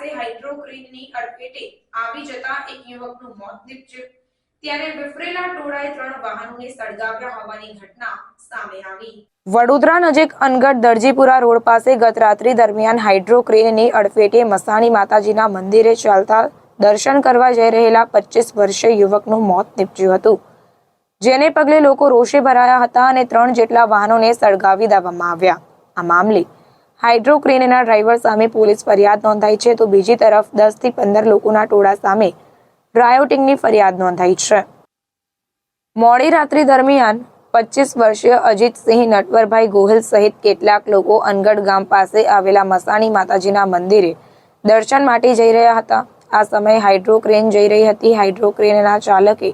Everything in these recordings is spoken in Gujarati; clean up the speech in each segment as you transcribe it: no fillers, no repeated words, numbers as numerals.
પાસે હાઇડ્રોક્રીનની અડફેટે આવી જતા એક યુવકનું મોત નીપજ્યું ત્યારે વિફરેલા ટોળાએ 3 વાહનોને સળગાવ્યા હોવાની ઘટના સામે આવી। વડોદરા નજીક અનગઢ દરજીપુરા રોડ પાસે ગત રાત્રિ દરમિયાન હાઇડ્રોક્રીનની અડફેટે મસાણી માતાજીના મંદિરે ચાલતા દર્શન કરવા જઈ રહેલા 25 વર્ષીય યુવકનું મોત નીપજ્યું હતું, જેને પગલે લોકો રોષે ભરાયા હતા અને 3 જેટલા વાહનોને સળગાવી દેવામાં આવ્યા। આ મામલે હાઇડ્રોક્રેનના ડ્રાઈવર સામે પોલીસ ફરિયાદ નોંધાઈ છે, તો બીજી તરફ 10 થી 15 લોકોના ટોળા સામે રાયોટિંગની ફરિયાદ નોંધાઈ છે। મોડી રાત્રિ દરમિયાન 25 વર્ષીય અજીતસિંહ નટવરભાઈ ગોહિલ સહિત કેટલાક લોકો અનગઢ ગામ પાસે આવેલા મસાણી માતાજીના મંદિરે દર્શન માટે જઈ રહ્યા હતા। આ સમયે હાઇડ્રોક્રેન જઈ રહી હતી। હાઇડ્રોક્રેનના ચાલકે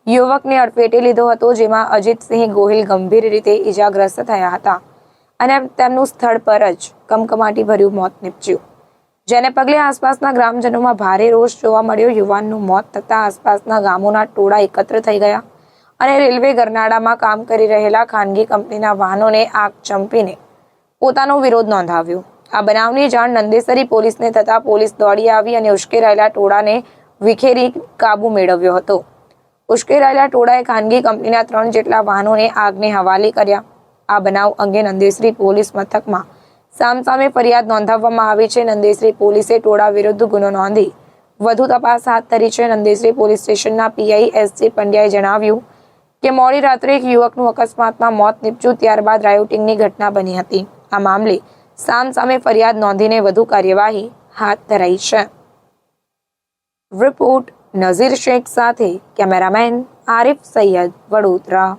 યુવકને અડફેટે લીધો હતો, જેમાં અજીતસિંહ ગોહિલ ગંભીર રીતે ઈજાગ્રસ્ત થયા હતા અને તેમનું સ્થળ પર જ કમકમાટી ભર્યું મોત નીપજ્યું, જેને પગલે આસપાસના ગ્રામજનોમાં ભારે રોષ જોવા મળ્યો। યુવાનનું મોત થતાં આસપાસના ગામોના ટોળા એકત્ર થઈ ગયા અને રેલવે ગરનાળામાં કામ કરી રહેલા ખાનગી કંપનીના વાહનોને આગ ચંપીને પોતાનો વિરોધ નોંધાવ્યો। આ બનાવની જાણ નંદેસરી પોલીસને થતાં પોલીસ દોડી આવી અને ઉશ્કેરાયેલા ટોળાને વિખેરી કાબુ મેળવ્યો હતો। ઉશ્કેરાયેલા ટોળાએ ખાનગી કંપનીના 3 જેટલા વાહનોને આગને હવાલે કર્યા। આ બનાવ અંગે નંદેસરી પોલીસ મથકમાં સામસામે ફરિયાદ નોંધાવવામાં આવી છે। નંદેસરી પોલીસે ટોળા વિરુદ્ધ ગુનો નોંધી વધુ તપાસ હાથ ધરી છે। નંદેસરી પોલીસ સ્ટેશનના પીઆઈ એસજી પંડ્યાએ જણાવ્યું કે મોડી રાત્રે એક યુવકનું અકસ્માતમાં મોત નીપજ્યું, ત્યારબાદ રાયોટિંગની ઘટના બની હતી। આ મામલે સામસામે ફરિયાદ નોંધીને વધુ કાર્યવાહી હાથ ધરાઈ છે। રિપોર્ટ નઝીર શેખ સાથે કેમેરામેન આરિફ સૈયદ, વડોદરા।